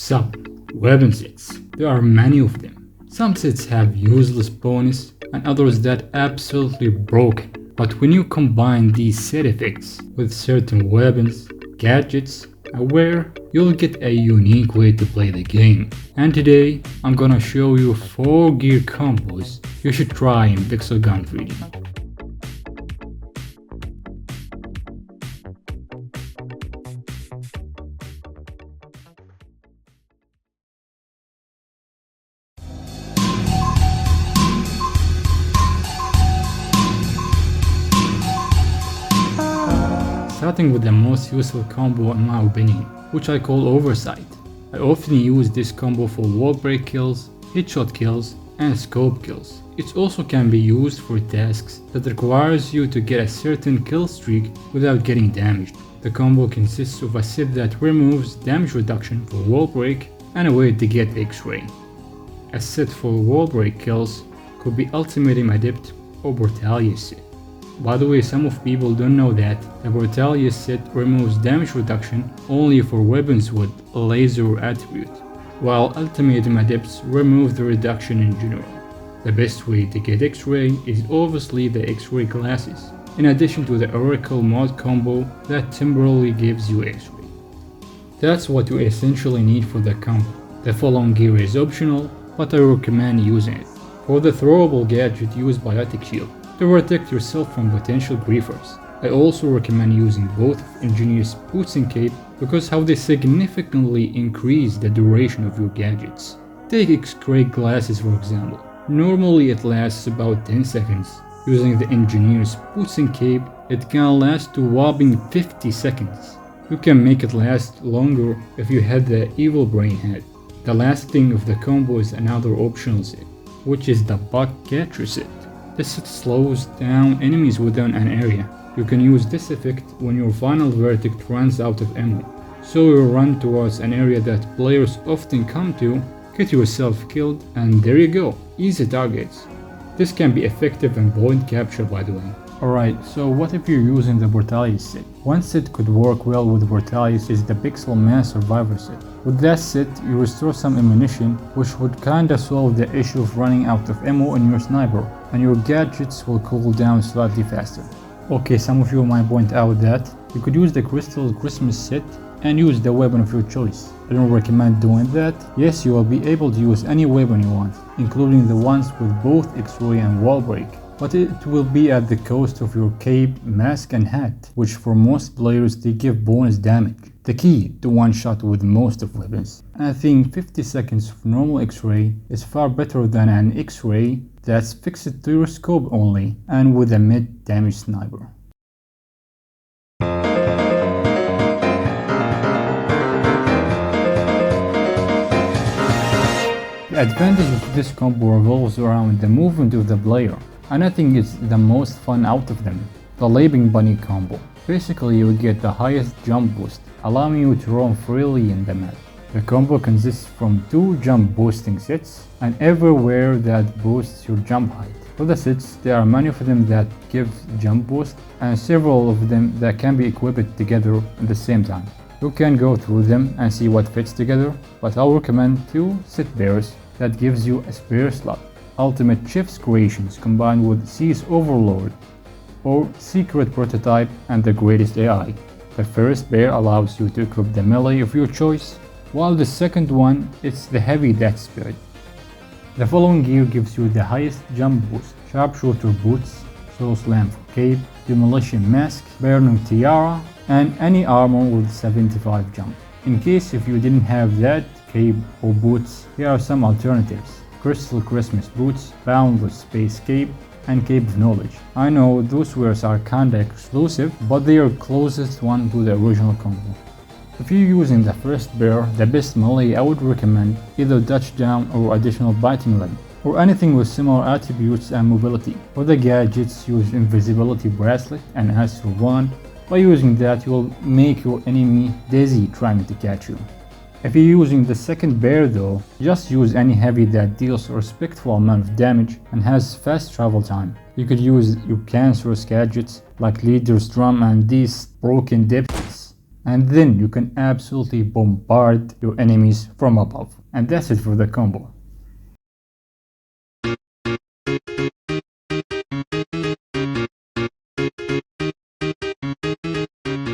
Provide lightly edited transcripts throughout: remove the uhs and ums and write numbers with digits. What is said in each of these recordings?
Sub weapon sets. There are many of them. Some sets have useless bonus and others that absolutely broken. But when you combine these set effects with certain weapons, gadgets, and wear, you'll get a unique way to play the game. And today, I'm gonna show you 4 gear combos you should try in Pixel Gun 3D. Starting with the most useful combo in my opinion, which I call Oversight. I often use this combo for wall break kills, headshot kills, and scope kills. It also can be used for tasks that requires you to get a certain kill streak without getting damaged. The combo consists of a set that removes damage reduction for wall break and a way to get X-ray. A set for wall break kills could be Ultimatum Adept or Brutalius set. By the way, some of people don't know that the Brutalius set removes damage reduction only for weapons with laser attribute, while Ultimatum Adepts remove the reduction in general. The best way to get X-ray is obviously the X-ray classes, in addition to the Oracle mod combo that temporarily gives you X-ray. That's what you essentially need for the combo. The full-on gear is optional, but I recommend using it. For the throwable gadget, use Biotic Shield to protect yourself from potential griefers. I also recommend using both Engineer's Boots and Cape because how they significantly increase the duration of your gadgets. Take X-ray glasses for example. Normally it lasts about 10 seconds. Using the Engineer's Boots and Cape, it can last to whopping 50 seconds. You can make it last longer if you had the Evil Brain head. The last thing of the combo is another optional set, which is the Bug Catcher set. This set slows down enemies within an area. You can use this effect when your final verdict runs out of ammo. So you run towards an area that players often come to, get yourself killed, and there you go, easy targets. This can be effective in point capture by the way. Alright, so what if you're using the Brutalius set? One set could work well with Brutalius is the Pixel Man Survivor set. With that set, you restore some ammunition, which would kinda solve the issue of running out of ammo in your sniper, and your gadgets will cool down slightly faster. Okay, some of you might point out that you could use the Crystal Christmas set and use the weapon of your choice. I don't recommend doing that. Yes, you will be able to use any weapon you want, including the ones with both X-ray and wall break. But it will be at the cost of your cape, mask and hat, which for most players they give bonus damage. The key to one shot with most of weapons. I think 50 seconds of normal X-ray is far better than an X-ray that's fixed to your scope only and with a mid damage sniper. The advantage of this combo revolves around the movement of the player, and I think it's the most fun out of them. The Leaping Bunny combo. Basically you get the highest jump boost, allowing you to roam freely in the map. The combo consists from 2 jump boosting sets and everywhere that boosts your jump height. For the sets, there are many of them that give jump boost and several of them that can be equipped together at the same time. You can go through them and see what fits together, but I'll recommend 2 set pairs that gives you a spare slot. Ultimate Chief's Creations combined with Sea's Overlord or Secret Prototype and the Greatest AI. The first pair allows you to equip the melee of your choice, while the second one is the Heavy Death Spirit. The following gear gives you the highest jump boost: Sharpshooter Boots, Soul Slam for Cape, Demolition Mask, Burning Tiara, and any armor with 75 jump. In case if you didn't have that cape or boots, here are some alternatives: Crystal Christmas Boots, Boundless Space Cape, and Cape of Knowledge. I know those wares are kinda exclusive, but they are closest one to the original combo. If you're using the first pair, the best melee I would recommend either Touchdown or Additional Biting Limb, or anything with similar attributes and mobility. For the gadgets, use Invisibility Bracelet and Astral Wand. By using that, you will make your enemy dizzy trying to catch you. If you're using the second pair though, just use any heavy that deals a respectful amount of damage and has fast travel time. You could use your cancerous gadgets like Leader's Drum and these broken dipshits. and then you can absolutely bombard your enemies from above. And that's it for the combo.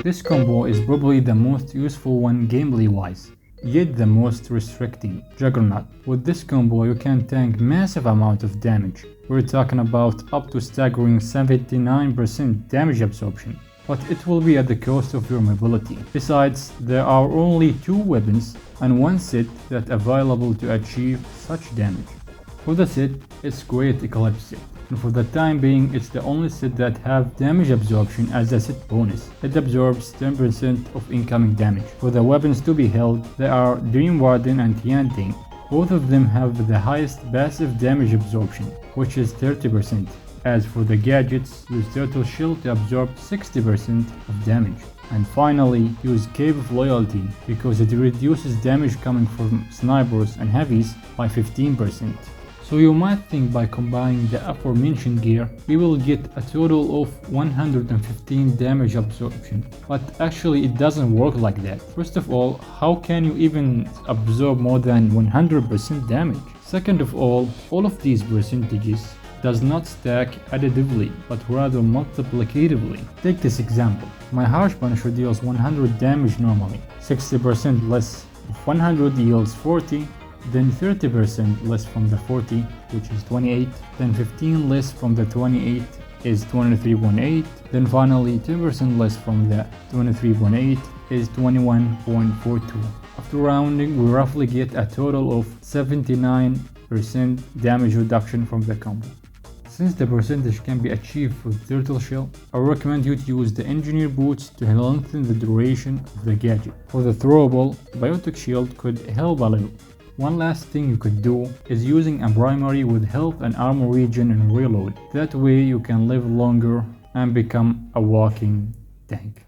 This combo is probably the most useful one gameplay wise, yet the most restricting. Juggernaut. With this combo you can tank massive amount of damage. We're talking about up to staggering 79% damage absorption, but it will be at the cost of your mobility. Besides, there are only 2 weapons and 1 set that are available to achieve such damage. For the set, it's Great Eclipse set, and for the time being it's the only set that have damage absorption as a set bonus. It absorbs 10% of incoming damage. For the weapons to be held, there are Dream Warden and Tianting. Both of them have the highest passive damage absorption, which is 30%. As for the gadgets, use Turtle Shell to absorb 60% of damage. And finally, use Cave of Loyalty because it reduces damage coming from snipers and heavies by 15%. So you might think by combining the aforementioned gear, we will get a total of 115 damage absorption. But actually it doesn't work like that. First of all, how can you even absorb more than 100% damage? Second of all of these percentages does not stack additively, but rather multiplicatively. Take this example. My Harsh Punisher deals 100 damage normally, 60% less of 100 yields 40, then 30% less from the 40, which is 28, then 15 less from the 28 is 23.8, then finally 10% less from the 23.8 is 21.42. After rounding, we roughly get a total of 79% damage reduction from the combo. Since the percentage can be achieved with Turtle Shell, I recommend you to use the Engineer Boots to lengthen the duration of the gadget. For the throwable, Biotic Shield could help a little. One last thing you could do is using a primary with health and armor regen and reload. That way you can live longer and become a walking tank.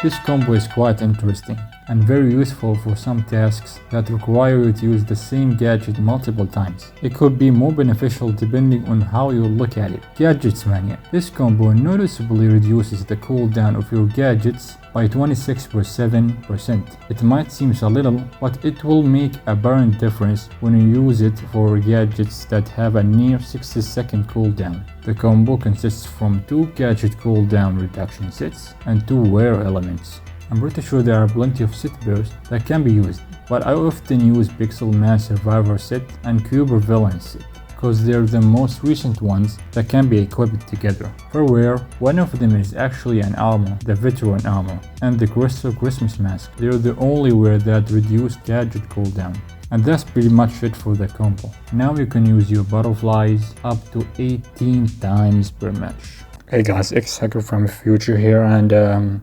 This combo is quite interesting and very useful for some tasks that require you to use the same gadget multiple times. It could be more beneficial depending on how you look at it. Gadgets Maniac. This combo noticeably reduces the cooldown of your gadgets by 26.7%. It might seem a little, but it will make a apparent difference when you use it for gadgets that have a near 60-second cooldown. The combo consists from 2 gadget cooldown reduction sets and 2 wear elements. I'm pretty sure there are plenty of set pairs that can be used, but I often use Pixel Man Survivor set and Cuber Villain set, because they're the most recent ones that can be equipped together. For wear, one of them is actually an armor, the Veteran armor, and the Crystal Christmas mask. They're the only wear that reduce gadget cooldown. And that's pretty much it for the combo. Now you can use your butterflies up to 18 times per match. Hey guys, X-Hacker from the future here, and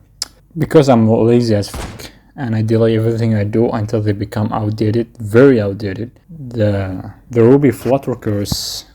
because I'm lazy as fuck and I delay everything I do until they become outdated, very outdated, the Ruby Flutter curse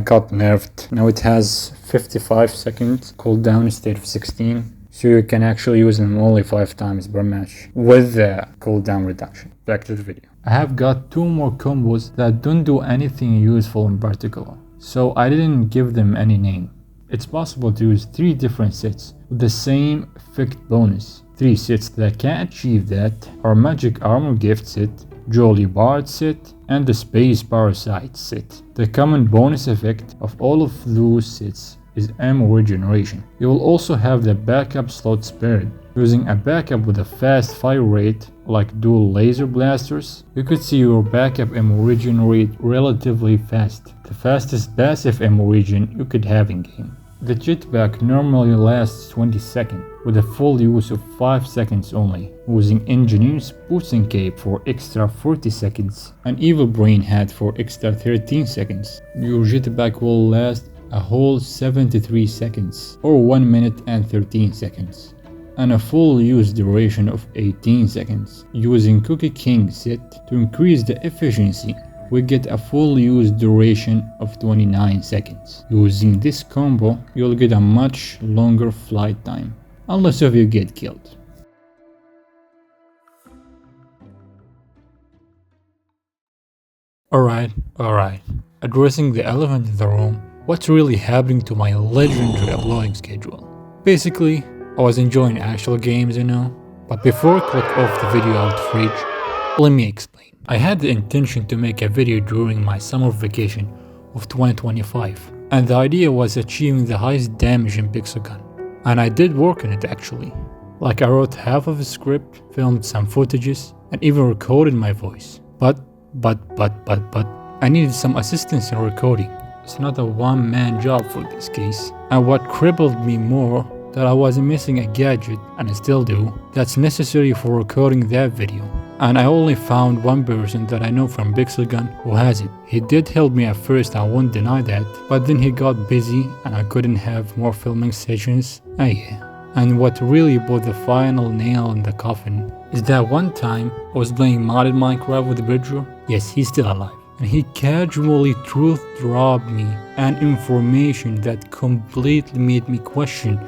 got nerfed. Now it has 55 seconds cooldown instead of 16. So you can actually use them only 5 times per match with the cooldown reduction. Back to the video. I have got 2 more combos that don't do anything useful in particular, so I didn't give them any name. It's possible to use 3 different sets with the same effect bonus. 3 sets that can achieve that are Magic Armor Gift set, Jolly Bard set, and the Space Parasite set. The common bonus effect of all of those sets is ammo regeneration. You will also have the backup slot spared. Using a backup with a fast fire rate like dual laser blasters, you could see your backup ammo regenerate relatively fast, the fastest passive ammo regen you could have in game. The jetpack normally lasts 20 seconds, with a full use of 5 seconds only, using Engineer's Boots and Cape for extra 40 seconds, and Evil Brain Hat for extra 13 seconds. Your jetpack will last a whole 73 seconds, or 1 minute and 13 seconds, and a full use duration of 18 seconds. Using Cookie King set to increase the efficiency, we get a full use duration of 29 seconds. Using this combo, you'll get a much longer flight time, unless if you get killed. Alright. Addressing the elephant in the room, what's really happening to my legendary uploading schedule? Basically, I was enjoying actual games, but before I click off the video out of reach, let me explain. I had the intention to make a video during my summer vacation of 2025, and the idea was achieving the highest damage in Pixel Gun, and I did work on it actually. Like I wrote half of the script, filmed some footages, and even recorded my voice. But I needed some assistance in recording. It's not a one-man job for this case. And what crippled me more, that I was missing a gadget, and I still do, that's necessary for recording that video. And I only found one person that I know from Pixel Gun who has it. He did help me at first, I won't deny that, but then he got busy and I couldn't have more filming sessions. Yeah. And what really put the final nail in the coffin is that one time I was playing modded Minecraft with Bridger. Yes, he's still alive. And he casually truth dropped me an information that completely made me question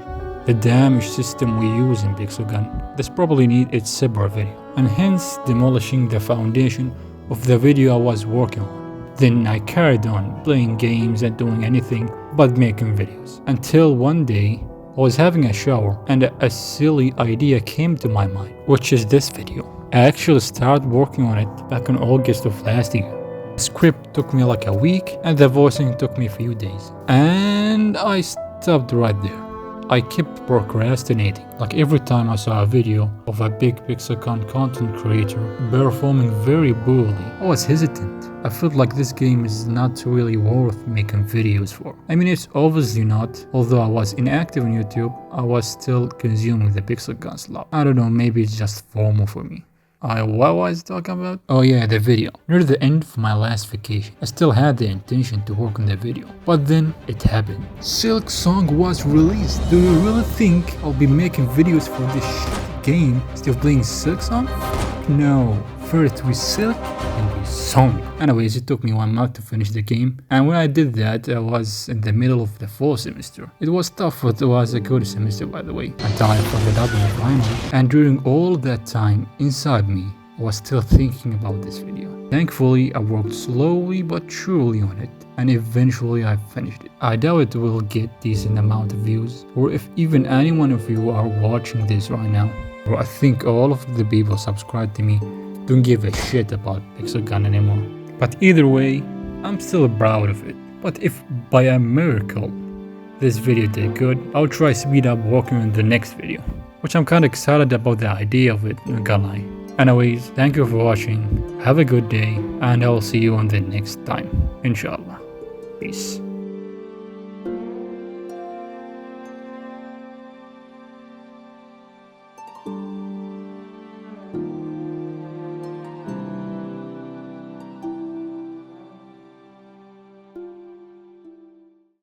the damage system we use in Pixel Gun. This probably needs its separate video, and hence demolishing the foundation of the video I was working on. Then I carried on playing games and doing anything but making videos, until one day I was having a shower and a silly idea came to my mind, which is this video. I actually started working on it back in August of last year. The script took me like a week and the voicing took me a few days. And I stopped right there. I kept procrastinating. Like every time I saw a video of a big Pixel Gun content creator performing very poorly, I was hesitant. I felt like this game is not really worth making videos for. I mean, it's obviously not. Although I was inactive on YouTube, I was still consuming the Pixel Gun slop. I don't know, maybe it's just formal for me. What was I talking about? Oh yeah, the video. Near the end of my last vacation, I still had the intention to work on the video, but then it happened. Silksong was released. Do you really think I'll be making videos for this shit game still playing Silksong? No. First we Silk and we Song. Anyways, it took me 1 month to finish the game, and when I did that, I was in the middle of the fall semester. It was tough, but it was a good semester by the way, until I fucked it up in the final. And during all that time, inside me, I was still thinking about this video. Thankfully, I worked slowly but surely on it, and eventually I finished it. I doubt it will get decent amount of views, or if even any one of you are watching this right now, or I think all of the people subscribed to me don't give a shit about Pixel Gun anymore. But either way, I'm still proud of it. But if by a miracle this video did good, I'll try speed up working on the next video, which I'm kinda excited about the idea of it, not gonna lie. Anyways, thank you for watching, have a good day, and I'll see you on the next time, inshallah. Peace.